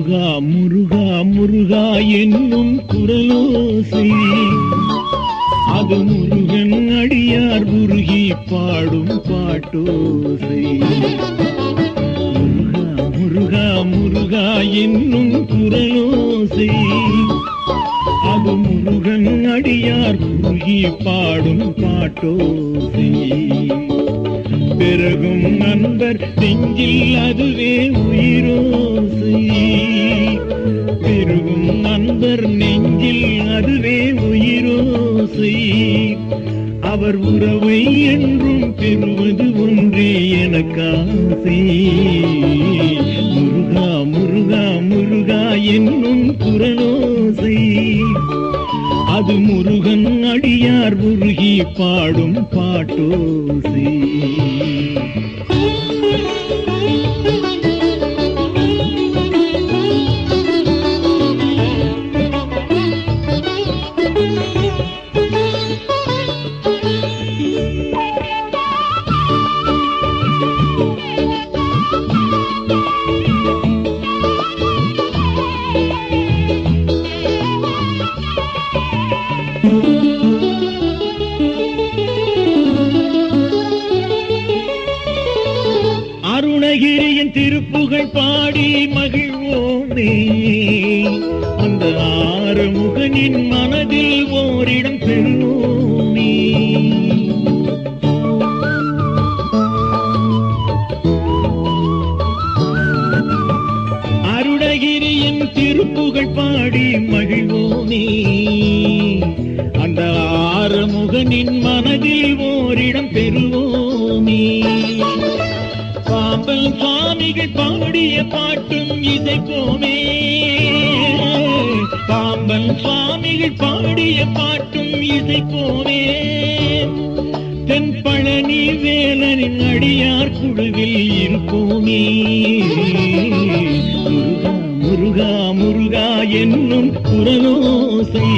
முருகா முருகா முருகா என்னும் குரலோசை அது முருகன் அடியார் உருகி பாடும் பாட்டோசை. முருகா முருகா முருகா என்னும் குரலோசை அது முருகன் அடியார் உருகி பாடும் பாட்டோசை. பெருகும் நண்பர் நெஞ்சில் அதுவே உயிரோசை. பெருகும் நண்பர் நெஞ்சில் அதுவே உயிரோசை. அவர் உறவை என்றும் பெறுவது ஒன்றே எனக்காசை. முருகா முருகா முருகா என்னும் குரலோசை அது முருகன் அடியார் உருகி பாடும் பாட்டோசை. அருணகிரியின் திருப்புகழ் பாடி மகிழ்வோமே அந்த ஆறுமுகனின் மனதில் ஓரிடம் பெறுவோமே. அருணகிரியின் திருப்புகழ் பாடி மகிழ்வோமே அந்த ஆறுமுகனின் மனதில் ஓரிடம் பெறுவோமே. பாம்பன் சுவாமிகள் பாடிய பாட்டும் இசைப்போமே. பாம்பன் சுவாமிகள் பாடிய பாட்டும் இசைப்போமே. தென் பழனி வேலனின் அடியார் குழுவில் இருப்போமே. முருகா முருகா முருகா என்னும் குரலோசை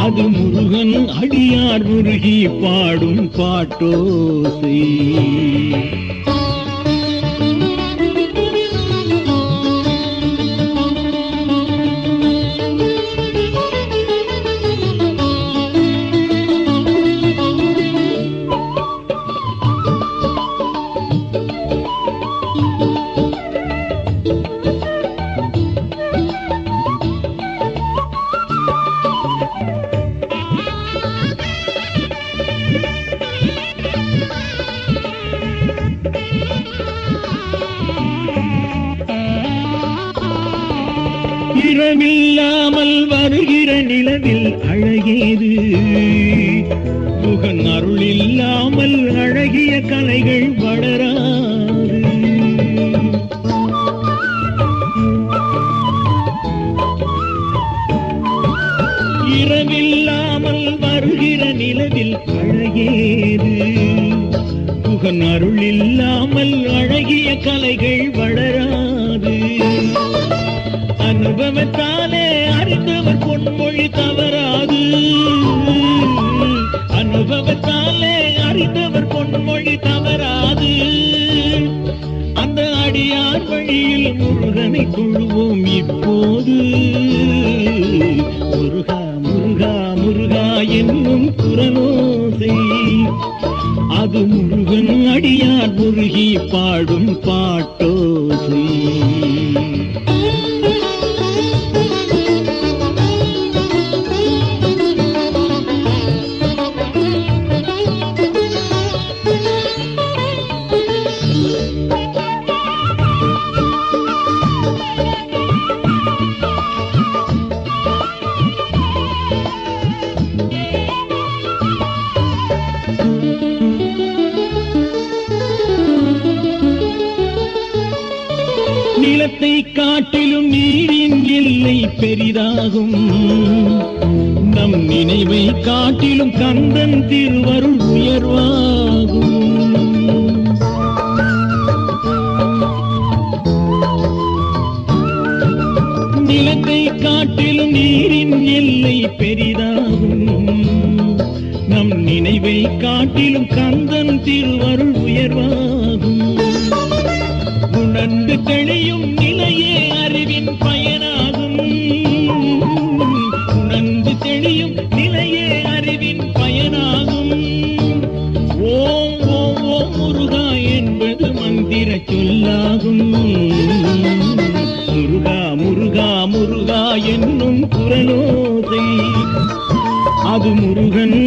அது முருகன் அடியார் உருகி பாடும் பாட்டோசை. இரவில்லாமல் வருகிற நிலவில் அழகேது முகன் அருள் இல்லாமல் அழகிய கலைகள் வளராது. இரவில்லாமல் வருகிற நிலவில் அழகேது முகன் அருள் இல்லாமல் அழகிய கலைகள் வளராது. அனுபவத்தாலே அறிந்தவர் பொன்மொழி தவறாது. அனுபவத்தாலே அறிந்தவர் பொன்மொழி தவறாது. அந்த அடியார் வழியில் முருகனை கொள்வோம் இப்போது. முருகா முருகா முருகா என்னும் குரலோசை அது முருகன் அடியார் முருகி பாடும் பாட்டோசை. நிலத்தை காட்டிலும் நீரின் எல்லை பெரிதாகும். நம் நினைவை காட்டிலும் கந்தன் திருவருள் உயர்வாகும். நிலத்தை காட்டிலும் நீரின் எல்லை பெரிதாகும். நம் நினைவை காட்டிலும் கந்தன் திருவருள் உயர்வாகும். உணர்ந்து தெளியும் நிலையே அறிவி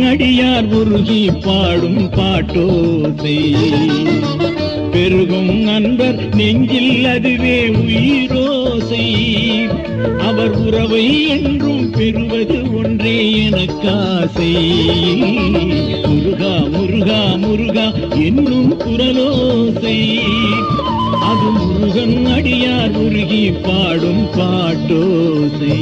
அடியார் உருகி பாடும் பாட்டோசை பெருகும் அன்பர் நெஞ்சில் அதுவே உயிரோசை அவர் உறவை என்றும் பெறுவது ஒன்றே எனக்காசை முருகா முருகா முருகா என்னும் குரலோசை அது முருகன் அடியார் உருகி பாடும் பாட்டோசை